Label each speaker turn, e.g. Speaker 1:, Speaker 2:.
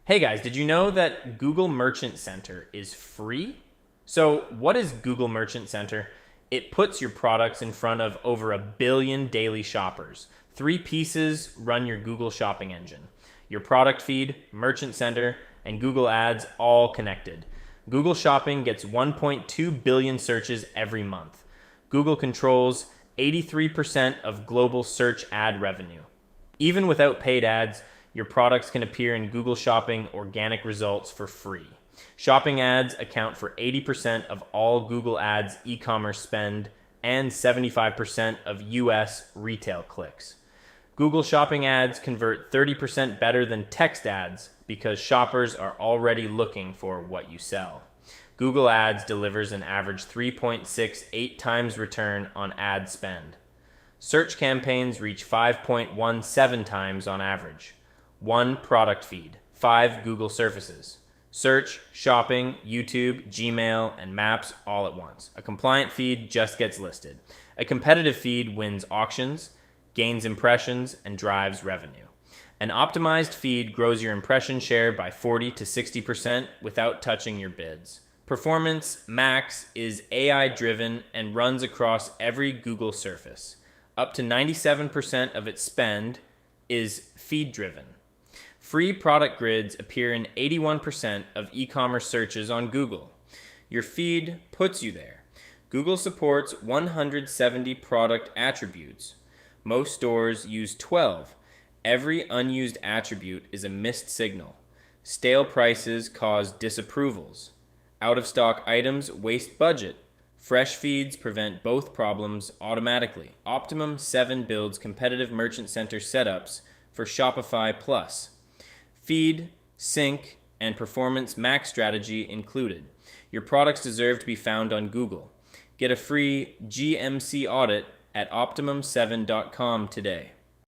Speaker 1: Hey guys, did you know that Google Merchant Center is free? So, what is Google Merchant Center? It puts your products in front of over 1 billion daily shoppers. Three pieces run your Google shopping engine: your product feed, Merchant Center, and Google Ads, all connected. Google Shopping gets 1.2 billion searches every month. Google controls 83% of global search ad revenue. Even without paid ads, your products can appear in Google Shopping organic results for free. Shopping ads account for 80% of all Google Ads e-commerce spend and 75% of US retail clicks. Google Shopping ads convert 30% better than text ads because shoppers are already looking for what you sell. Google Ads delivers an average 3.68 times return on ad spend. Search campaigns reach 5.17 times on average. One product feed, 5 Google surfaces. Search, shopping, YouTube, Gmail, and Maps all at once. A compliant feed just gets listed. A competitive feed wins auctions, gains impressions, and drives revenue. An optimized feed grows your impression share by 40 to 60% without touching your bids. Performance Max is AI-driven and runs across every Google surface. Up to 97% of its spend is feed-driven. Free product grids appear in 81% of e-commerce searches on Google. Your feed puts you there. Google supports 170 product attributes. Most stores use 12. Every unused attribute is a missed signal. Stale prices cause disapprovals. Out-of-stock items waste budget. Fresh feeds prevent both problems automatically. Optimum 7 builds competitive merchant center setups for Shopify Plus. Feed, sync, and performance max strategy included. Your products deserve to be found on Google. Get a free GMC audit at optimum7.com today.